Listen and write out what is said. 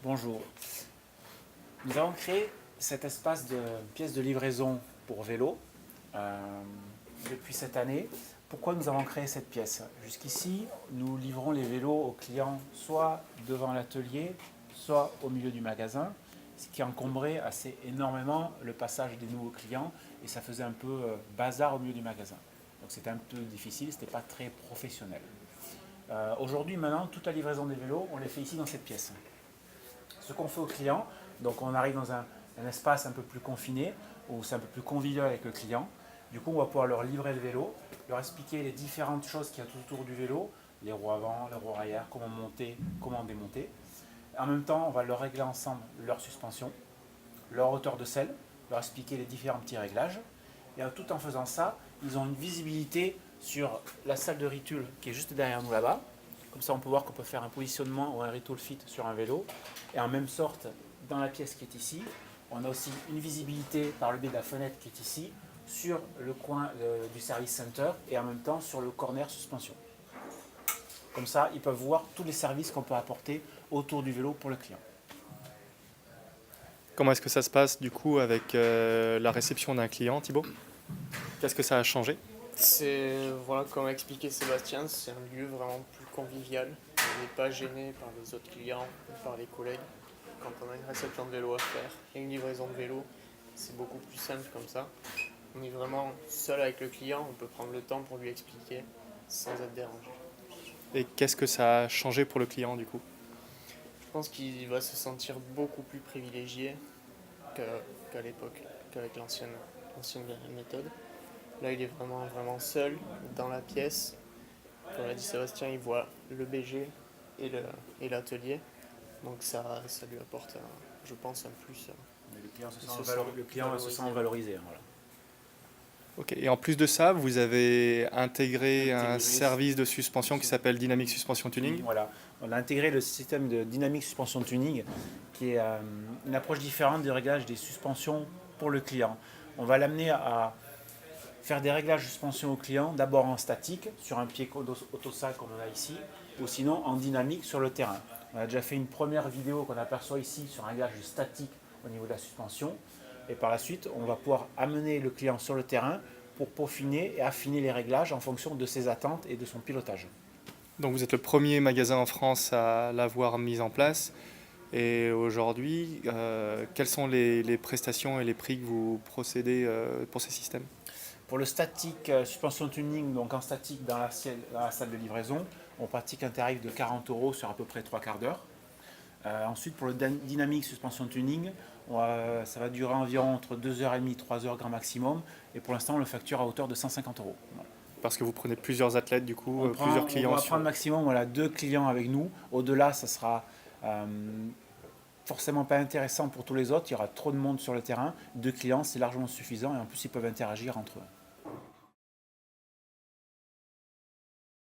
Bonjour. Nous avons créé cet espace de pièces de livraison pour vélo depuis cette année. Pourquoi nous avons créé cette pièce? Jusqu'ici, nous livrons les vélos aux clients soit devant l'atelier, soit au milieu du magasin, ce qui encombrait assez énormément le passage des nouveaux clients et ça faisait un peu bazar au milieu du magasin. Donc c'était un peu difficile, c'était pas très professionnel. Aujourd'hui, maintenant, toute la livraison des vélos, on les fait ici dans cette pièce. Ce qu'on fait aux clients, donc on arrive dans un espace un peu plus confiné, où c'est un peu plus convivial avec le client. Du coup, on va pouvoir leur livrer le vélo, leur expliquer les différentes choses qu'il y a tout autour du vélo, les roues avant, les roues arrière, comment monter, comment démonter. En même temps, on va leur régler ensemble leur suspension, leur hauteur de selle, leur expliquer les différents petits réglages. Et tout en faisant ça, ils ont une visibilité sur la salle de retool qui est juste derrière nous là-bas. Comme ça, on peut voir qu'on peut faire un positionnement ou un retool fit sur un vélo. Et en même sorte, dans la pièce qui est ici, on a aussi une visibilité par le biais de la fenêtre qui est ici sur le coin du service center et en même temps sur le corner suspension. Comme ça, ils peuvent voir tous les services qu'on peut apporter autour du vélo pour le client. Comment est-ce que ça se passe du coup avec la réception d'un client, Thibaut? Qu'est-ce que ça a changé? Voilà, comme a expliqué Sébastien, c'est un lieu vraiment plus convivial. On n'est pas gêné par les autres clients ou par les collègues. Quand on a une réception de vélo à faire et une livraison de vélo, c'est beaucoup plus simple comme ça. On est vraiment seul avec le client, on peut prendre le temps pour lui expliquer sans être dérangé. Et qu'est-ce que ça a changé pour le client du coup? Je pense qu'il va se sentir beaucoup plus privilégié qu'à l'époque, qu'avec l'ancienne méthode. Là, il est vraiment seul dans la pièce. Comme l'a dit Sébastien, il voit le BG et l'atelier. Donc ça lui apporte, je pense, un plus. Le client se sent valorisé. Voilà. Ok. Et en plus de ça, vous avez intégré un service de suspension qui s'appelle Dynamic Suspension Tuning. Voilà. On a intégré le système de Dynamic Suspension Tuning qui est une approche différente du réglage des suspensions pour le client. On va l'amener à faire des réglages de suspension au client, d'abord en statique, sur un pied autosal comme on a ici, ou sinon en dynamique sur le terrain. On a déjà fait une première vidéo qu'on aperçoit ici sur un réglage statique au niveau de la suspension. Et par la suite, on va pouvoir amener le client sur le terrain pour peaufiner et affiner les réglages en fonction de ses attentes et de son pilotage. Donc vous êtes le premier magasin en France à l'avoir mise en place. Et aujourd'hui, quelles sont les prestations et les prix que vous procédez pour ces systèmes? Pour le statique suspension tuning, donc en statique dans la salle de livraison, on pratique un tarif de 40 € sur à peu près 3 quarts d'heure. Ensuite, pour le dynamique suspension tuning, ça va durer environ entre 2h30 et 3h grand maximum. Et pour l'instant, on le facture à hauteur de 150 €. Voilà. Parce que vous prenez plusieurs athlètes, du coup, plusieurs clients. On va prendre maximum 2 clients avec nous. Au-delà, ça sera forcément pas intéressant pour tous les autres. Il y aura trop de monde sur le terrain. 2 clients, c'est largement suffisant et en plus, ils peuvent interagir entre eux.